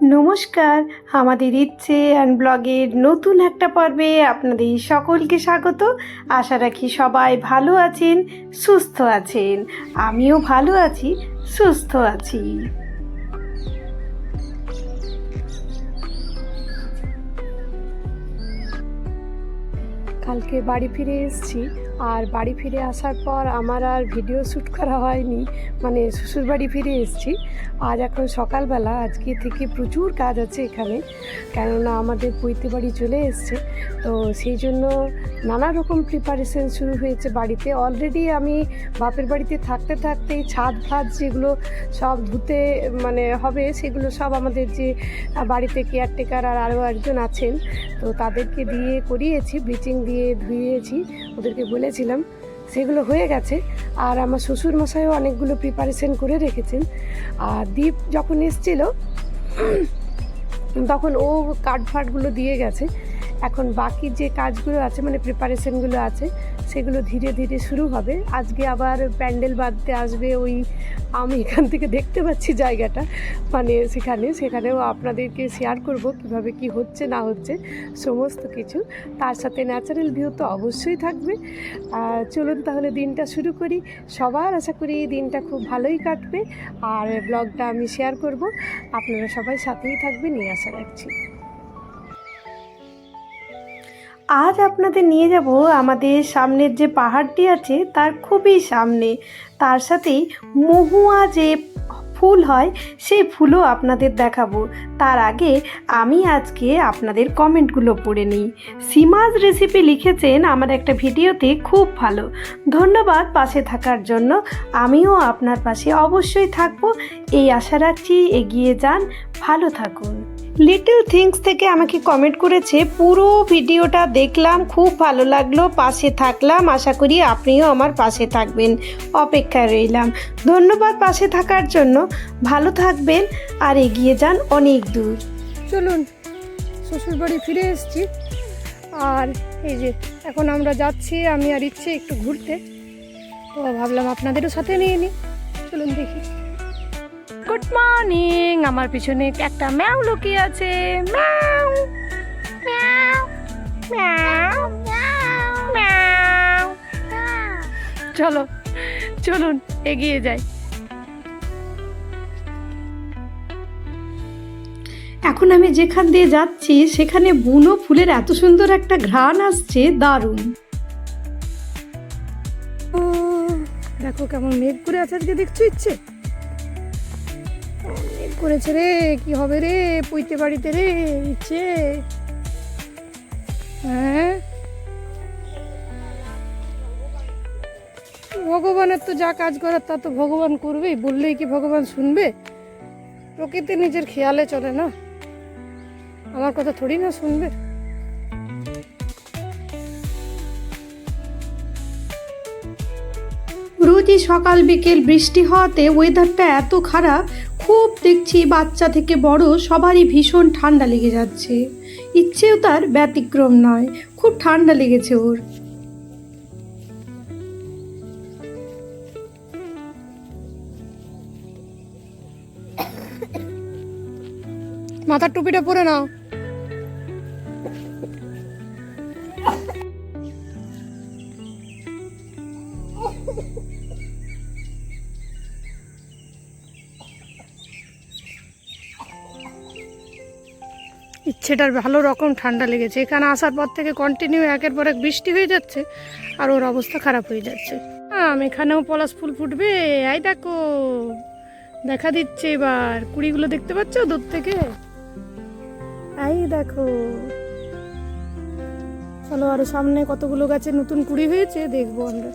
নমস্কার, আমাদের ইচ্ছে অ্যান্ড ব্লগের নতুন একটা পর্বে আপনাদের সকলকে স্বাগত। আশা রাখি সবাই ভালো আছেন, সুস্থ আছেন। আমিও ভালো আছি, সুস্থ আছি। কালকে বাড়ি ফিরে এসেছি, আর বাড়ি ফিরে আসার পর আমার আর ভিডিও শ্যুট করা হয়নি, মানে শ্বশুর বাড়ি ফিরে এসেছি। আজ এখন সকালবেলা, আজকে থেকে প্রচুর কাজ আছে এখানে, কেননা আমাদের পৈতে বাড়ি চলে এসছে। তো সেই জন্য নানা রকম প্রিপারেশন শুরু হয়েছে বাড়িতে। অলরেডি আমি বাপের বাড়িতে থাকতে থাকতেই ছাদ ফাদ যেগুলো সব ধুতে হবে, সেগুলো সব আমাদের যে বাড়িতে কেয়ারটেকার আর আরও একজন আছেন, তো তাদেরকে দিয়ে করিয়েছি, ব্লিচিং দিয়ে ধুইয়েছি, ওদেরকে বলেছিলাম, সেগুলো হয়ে গেছে। আর আমার শ্বশুর মশাইও অনেকগুলো প্রিপারেশন করে রেখেছেন। আর দীপ যখন এসেছিল তখন ও কাঠ ফাটগুলো দিয়ে গেছে। এখন বাকি যে কাজগুলো আছে, মানে প্রিপারেশনগুলো আছে, সেগুলো ধীরে ধীরে শুরু হবে। আজকে আবার প্যান্ডেল বাঁধতে আসবে, ওই আমি এখান থেকে দেখতে পাচ্ছি জায়গাটা, সেখানেও আপনাদেরকে শেয়ার করব কিভাবে কি হচ্ছে না হচ্ছে সমস্ত কিছু। তার সাথে ন্যাচারাল ভিউ তো অবশ্যই থাকবে। চলুন তাহলে দিনটা শুরু করি। সবার আশা করি এই দিনটা খুব ভালোই কাটবে, আর ব্লগটা আমি শেয়ার করব, আপনারা সবাই সাথেই থাকবেন এই আশা রাখছি। আজ আপনাদের নিয়ে যাব আমাদের সামনের যে পাহাড়টি আছে তার খুবই সামনে। তার সাথেই মহুয়া যে ফুল হয় সেই ফুলও আপনাদের দেখাবো। তার আগে আমি আজকে আপনাদের কমেন্টগুলো পড়ে নিই। সীমাজ রেসিপি লিখেছেন আমার একটা ভিডিওতে, খুব ভালো, ধন্যবাদ পাশে থাকার জন্য। আমিও আপনার পাশে অবশ্যই থাকবো, এই আশা রাখছি। এগিয়ে যান, ভালো থাকুন। লিটল থিংস থেকে আমাকে কমেন্ট করেছে, পুরো ভিডিওটা দেখলাম, খুব ভালো লাগলো, পাশে থাকলাম, আশা করি আপনিও আমার পাশে থাকবেন, অপেক্ষায় রইলাম। ধন্যবাদ পাশে থাকার জন্য। ভালো থাকবেন আর এগিয়ে যান অনেক দূর। চলুন, শ্বশুর বাড়ি ফিরে এসেছি, আর এই যে এখন আমরা যাচ্ছি, আমি আর ইচ্ছে একটু ঘুরতে, তো ভাবলাম আপনাদেরও সাথে নিয়ে নিই। চলুন দেখি। Good morning. আমার পিছনে একটা ম্যাও লুকিয়ে আছে, ম্যাও ম্যাও ম্যাও ম্যাও। চলুন এগিয়ে যাই। এখন আমি যেখান দিয়ে যাচ্ছি সেখানে বুনো ফুলের এত সুন্দর একটা ঘ্রাণ আসছে, দারুণ। দেখো কেমন মেঘ করে আছে আজকে, দেখছো ইচ্ছে করেছে রে, কি হবে রে পৈতে বাড়িতে রে ইচ্ছে। হ্যাঁ, ভগবানের তো যা কাজ করার তা তো ভগবান করবেই, বললেই কি ভগবান শুনবে? প্রকৃতি নিজের খেয়ালে চলে না, আমার কথা থোড়ি না শুনবে। রোজই সকাল বিকেল বৃষ্টি হওয়াতে ওয়েদারটা এত খারাপ, খুব দেখছি বাচ্চা থেকে বড় সবারই ভীষণ ঠান্ডা লেগে যাচ্ছে। ইচ্ছেও তার ব্যতিক্রম নয়, খুব ঠান্ডা লেগেছে ওর। মাথার টুপিটা পরে নাও। ইচ্ছেটার ভালো রকম ঠান্ডা লেগেছে। এখানে আসার পর থেকে কন্টিনিউ একের পর এক বৃষ্টি হয়ে যাচ্ছে, আর ওর অবস্থা খারাপ হয়ে যাচ্ছে। এখানেও পলাশ ফুল ফুটবে, এই দেখো দেখা দিচ্ছে এবার, কুড়িগুলো দেখতে পাচ্ছ দূর থেকে, এই দেখো। চলো আরো সামনে কতগুলো গাছে নতুন কুড়ি হয়েছে দেখবো আমরা।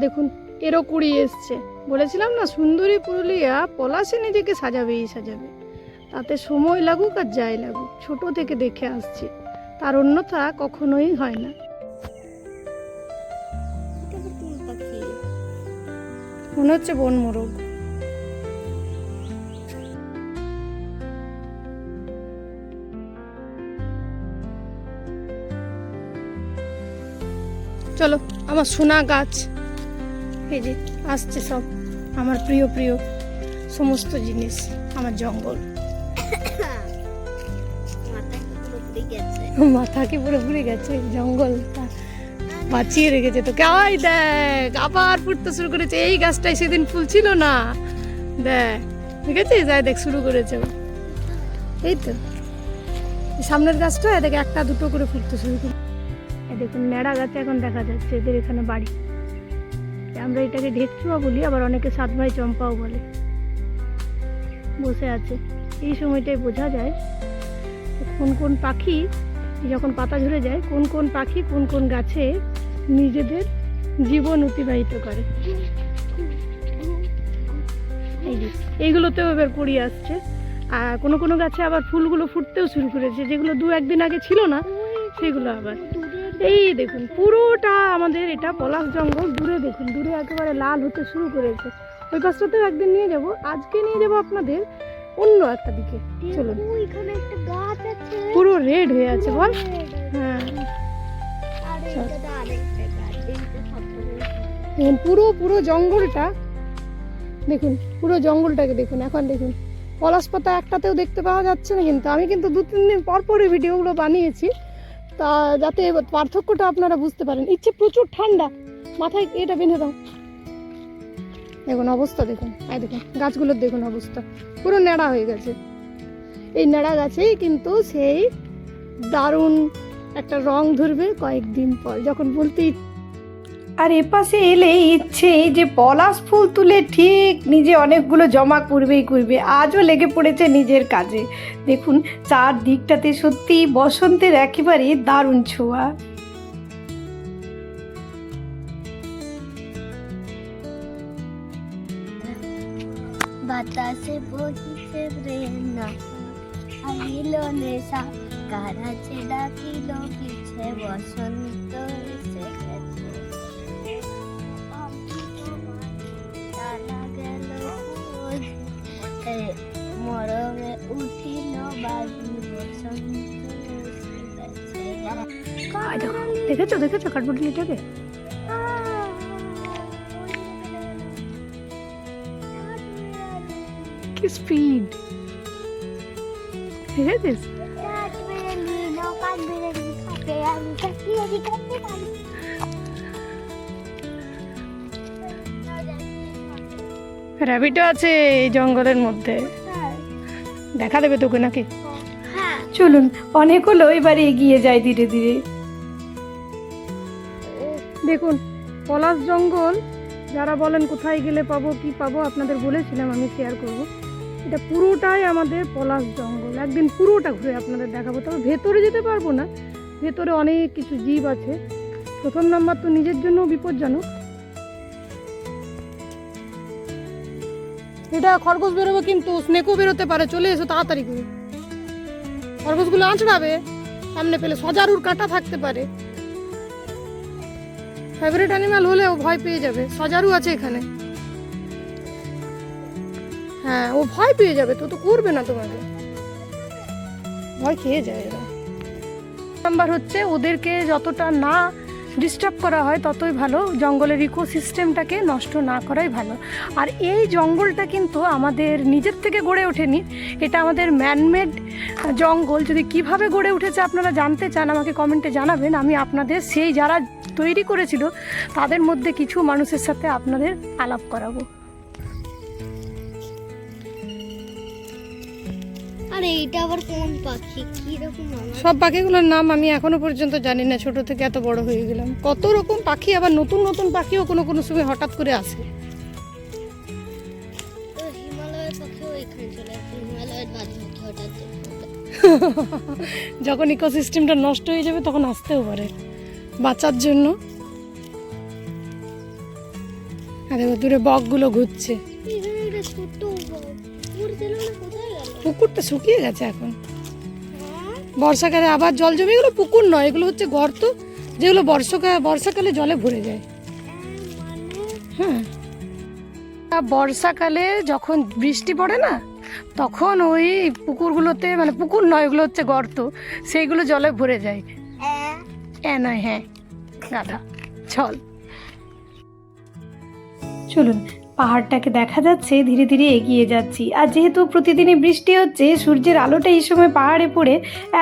দেখুন এরও কুড়ি এসছে। বলেছিলাম না, সুন্দরী পুরুলিয়া পলাশে নিজেকে সাজাবেই সাজাবে, তাতে সময় লাগুক আর যাই লাগুক, ছোট থেকে দেখে আসছি, তার অন্যথা কখনোই হয় না। মনে হচ্ছে বন মোরগ। চলো, আমার সোনা গাছ, এই যে আসছে সব আমার প্রিয় প্রিয় সমস্ত জিনিস আমার জঙ্গল। মাথা কি পুরোপুরি গেছে, জঙ্গলটা বাঁচিয়ে রেখেছে তো। ওই দেখ আবার ফুটতে শুরু করেছে, এই গাছটাই সেদিন ফুল ছিল না, দেখ ঠিক আছে, যাই দেখ শুরু করেছে। এই তো সামনের গাছটা এদিকে একটা দুটো করে ফুটতে শুরু করে। দেখুন ন্যাড়া গাছে এখন দেখা যাচ্ছে এদের এখানে বাড়ি। আমরা এটাকে ঢেকচুয়া বলি, আবার অনেকে সাত ভাই চম্পাও বলে। বসে আছে, এই সময়টাই বোঝা যায় কোন কোন পাখি যখন পাতা ঝরে যায়, কোন কোন পাখি কোন কোন গাছে নিজেদের জীবন অতিবাহিত করে। এইগুলোতেও এবার কুড়ি আসছে, আর কোনো কোনো গাছে আবার ফুলগুলো ফুটতেও শুরু করেছে, যেগুলো দু একদিন আগে ছিল না সেগুলো আবার। এই দেখুন পুরোটা আমাদের এটা পলাশ জঙ্গল। দূরে দেখুন, দূরে একেবারে লাল হতে শুরু করেছে। ওই পাশটাতেও একদিন নিয়ে যাব, আজকে নিয়ে যাব আপনাদের অন্য একটা দিকে। চলুন, এখানে একটা গাছ আছে পুরো রেড হয়ে আছে বল। হ্যাঁ দেখুন পুরো পুরো জঙ্গলটা দেখুন, পুরো জঙ্গলটাকে দেখুন। এখন দেখুন পলাশ পাতা একটাতেও দেখতে পাওয়া যাচ্ছে না, কিন্তু আমি কিন্তু 2-3 দিন পর পরই ভিডিওগুলো বানিয়েছি, তা যাতে পার্থক্যটা আপনারা বুঝতে পারেন। ইচ্ছে প্রচুর ঠান্ডা, মাথায় এটা বেঁধে দাও। দেখুন অবস্থা দেখুন, এই দেখুন গাছগুলোর দেখুন অবস্থা, পুরো ন্যাড়া হয়ে গেছে। এই ন্যাড়া গাছেই কিন্তু সেই দারুণ একটা রং ধরবে কয়েকদিন পর, যখন বলতে। আর এপাশে এলে ইচ্ছে যে পলাশ ফুল তুলে ঠিক নিজে অনেকগুলো জমা করবেই করবে। আজও লেগে পড়েছে নিজের কাজে। দেখুন চারদিকটাতে সত্যি বসন্তের একেবারে দারুণ ছোঁয়া। বাতাসে বহিছে প্রেরণা, আইল নেশা, কারাছে ডাকিল পিছে, বসন্ত এসে গেছে। মরমে উঠিল বাজি, বসন্ত এসে গেছে। দেখেছো দেখেছো কাঠপুটলিটাকে, কি স্পিড দেখেছিস? র্যাবিটও আছে এই জঙ্গলের মধ্যে, দেখা দেবে তোকে নাকি? চলুন অনেক হলো, এবারে এগিয়ে যায় ধীরে ধীরে। দেখুন পলাশ জঙ্গল, যারা বলেন কোথায় গেলে পাবো কি পাবো, আপনাদের বলেছিলাম আমি শেয়ার করব। এটা পুরোটাই আমাদের পলাশ জঙ্গল, একদিন পুরোটা ঘুরে আপনাদের দেখাবো। তবে ভেতরে যেতে পারবো না, ভেতরে অনেক কিছু জীব আছে। প্রথম নাম্বার তো নিজের জন্য বিপজ্জনক। এটা খরগোশ বেরোবে, কিন্তু স্নেকও বেরোতে পারে, চলে এসো তাড়াতাড়ি করে। খরগোশগুলো আঁচড়াবে, সামনে পেলে সজারুর কাঁটা থাকতে পারে। ফেভারিট অ্যানিমাল হলেও ভয় পেয়ে যাবে। সজারু আছে এখানে, হ্যাঁ ও ভয় পেয়ে যাবে, তো করবে না তোমাকে, ভয় খেয়ে যায় এরা। নাম্বার হচ্ছে ওদেরকে যতটা না ডিস্টার্ব করা হয় ততই ভালো, জঙ্গলের ইকোসিস্টেমটাকে নষ্ট না করাই ভালো। আর এই জঙ্গলটা কিন্তু আমাদের নিজের থেকে গড়ে ওঠেনি, এটা আমাদের ম্যানমেড জঙ্গল। যদি কিভাবে গড়ে উঠেছে আপনারা জানতে চান আমাকে কমেন্টে জানাবেন, আমি আপনাদের সেই যারা তৈরি করেছিল তাদের মধ্যে কিছু মানুষের সাথে আপনাদের আলাপ করাবো। আরে এটা আবার কোন পাখি, কি রকম নাম? সব পাখিগুলোর নাম আমি এখনো পর্যন্ত জানি না, ছোট থেকে এত বড় হয়ে গেলাম। কত রকম পাখি, আবার নতুন নতুন পাখিও কোনো কোনো সময় হঠাৎ করে আসে। তো হিমালয়ের পাখিও এখানে চলে আসে, হিমালয়ের বাজি হঠাৎ যখন ইকোসিস্টেমটা নষ্ট হয়ে যাবে তখন আসতেও পারে বাঁচার জন্য। আরে দূরে বকগুলো ঘুরছে। পুকুরটা শুকিয়ে গেছে এখন, বর্ষাকালে আবার জল জমে। এগুলো পুকুর নয়, এগুলো হচ্ছে গর্ত, যেগুলো বর্ষাকালে জলে ভরে যায়। হ্যাঁ বর্ষাকালে যখন বৃষ্টি পড়ে না, তখন ওই পুকুরগুলোতে, মানে পুকুর নয় ওগুলো হচ্ছে গর্ত, সেইগুলো জলে ভরে যায়। নয়, হ্যাঁ গাধা চল। চলুন পাহাড়টাকে দেখা যাচ্ছে, ধীরে ধীরে এগিয়ে যাচ্ছি। আর যেহেতু প্রতিদিনই বৃষ্টি হচ্ছে, সূর্যের আলোটা এই সময় পাহাড়ে পড়ে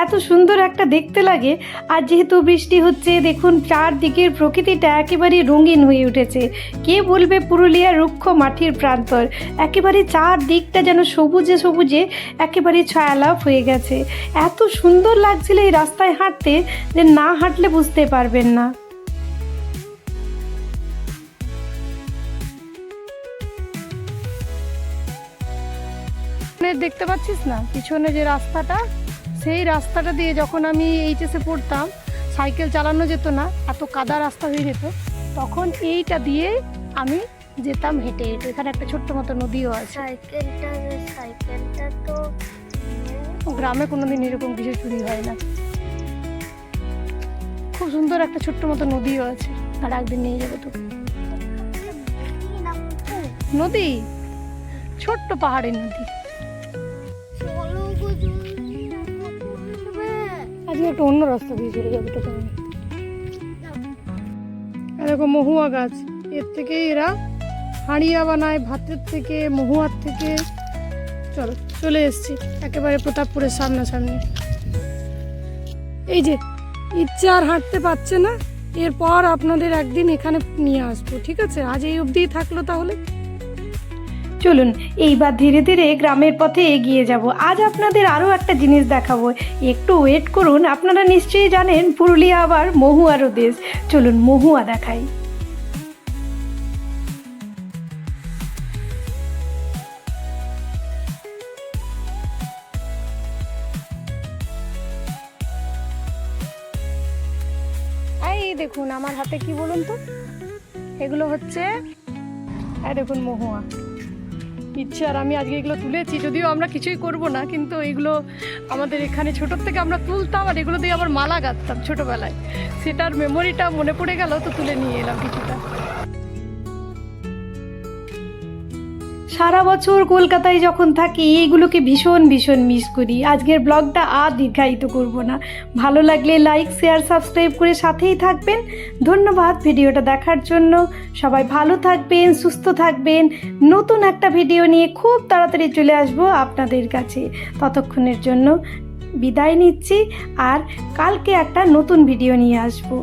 এত সুন্দর একটা দেখতে লাগে। আর যেহেতু বৃষ্টি হচ্ছে, দেখুন চারদিকের প্রকৃতিটা একেবারে রঙিন হয়ে উঠেছে। কে বলবে পুরুলিয়ার রুক্ষ মাটির প্রান্তর, একেবারে চারদিকটা যেন সবুজে সবুজে একেবারে ছায়ালাভ হয়ে গেছে। এত সুন্দর লাগছিল এই রাস্তায় হাঁটতে যে না হাঁটলে বুঝতে পারবেন না। দেখতে পাচ্ছিস না পিছনে যে রাস্তাটা, সেই রাস্তাটা দিয়ে যখন আমি এইচএসে পড়তাম, সাইকেল চালানো যেত না, এত কাদা রাস্তা হয়ে যেত, তখন এইটা দিয়ে আমি যেতাম হেঁটে হেঁটে। এখানে একটা ছোট্ট মতো নদীও আছে। সাইকেলটা তো গ্রামে কোনোদিন এরকম কিছু চুরি হয় না। খুব সুন্দর একটা ছোট্ট মতো নদীও আছে, আর একদিন নিয়ে যাবো তো। নদী, ছোট্ট পাহাড়ের নদী। আজকে একটা অন্য রাস্তা দিয়ে চলে যাবে তো। দেখো মহুয়া গাছ, এর থেকে এরা হাঁড়িয়া বানায়, ভাতের থেকে, মহুয়ার থেকে। চলো, চলে এসছি একেবারে প্রতাপপুরের সামনাসামনি। এই যে ইচ্ছে আর হাঁটতে পারছে না, এরপর আপনাদের একদিন এখানে নিয়ে আসবো, ঠিক আছে? আজ এই অবধিই থাকলো তাহলে। চলুন এইবার ধীরে ধীরে গ্রামের পথে এগিয়ে যাব। আজ আপনাদের আরও একটা জিনিস দেখাবো, একটু ওয়েট করুন। আপনারা নিশ্চয়ই জানেন পুরুলিয়া আবার মহুয়ারও দেশ। চলুন মহুয়া দেখাই। এই দেখুন আমার হাতে কি বলুন তো, এগুলো হচ্ছে, এই দেখুন মহুয়া। ইচ্ছে আর আমি আজকে এগুলো তুলেছি, যদিও আমরা কিছুই করব না, কিন্তু এগুলো আমাদের এখানে ছোটোর থেকে আমরা তুলতাম, আর এগুলো দিয়ে আবার মালা গাঁথতাম ছোটোবেলায়। সেটার মেমোরিটা মনে পড়ে গেল, তো তুলে নিয়ে এলাম কিছুটা। সারা বছর কলকাতায় যখন থাকি এইগুলোকে ভীষণ ভীষণ মিস করি। আজকের ব্লগটা আর দীর্ঘায়িত করব না। ভালো লাগলে লাইক, শেয়ার, সাবস্ক্রাইব করে সাথেই থাকবেন। ধন্যবাদ ভিডিওটা দেখার জন্য। সবাই ভালো থাকবেন, সুস্থ থাকবেন। নতুন একটা ভিডিও নিয়ে খুব তাড়াতাড়ি চলে আসবো আপনাদের কাছে। ততক্ষণের জন্য বিদায় নিচ্ছি, আর কালকে একটা নতুন ভিডিও নিয়ে আসবো।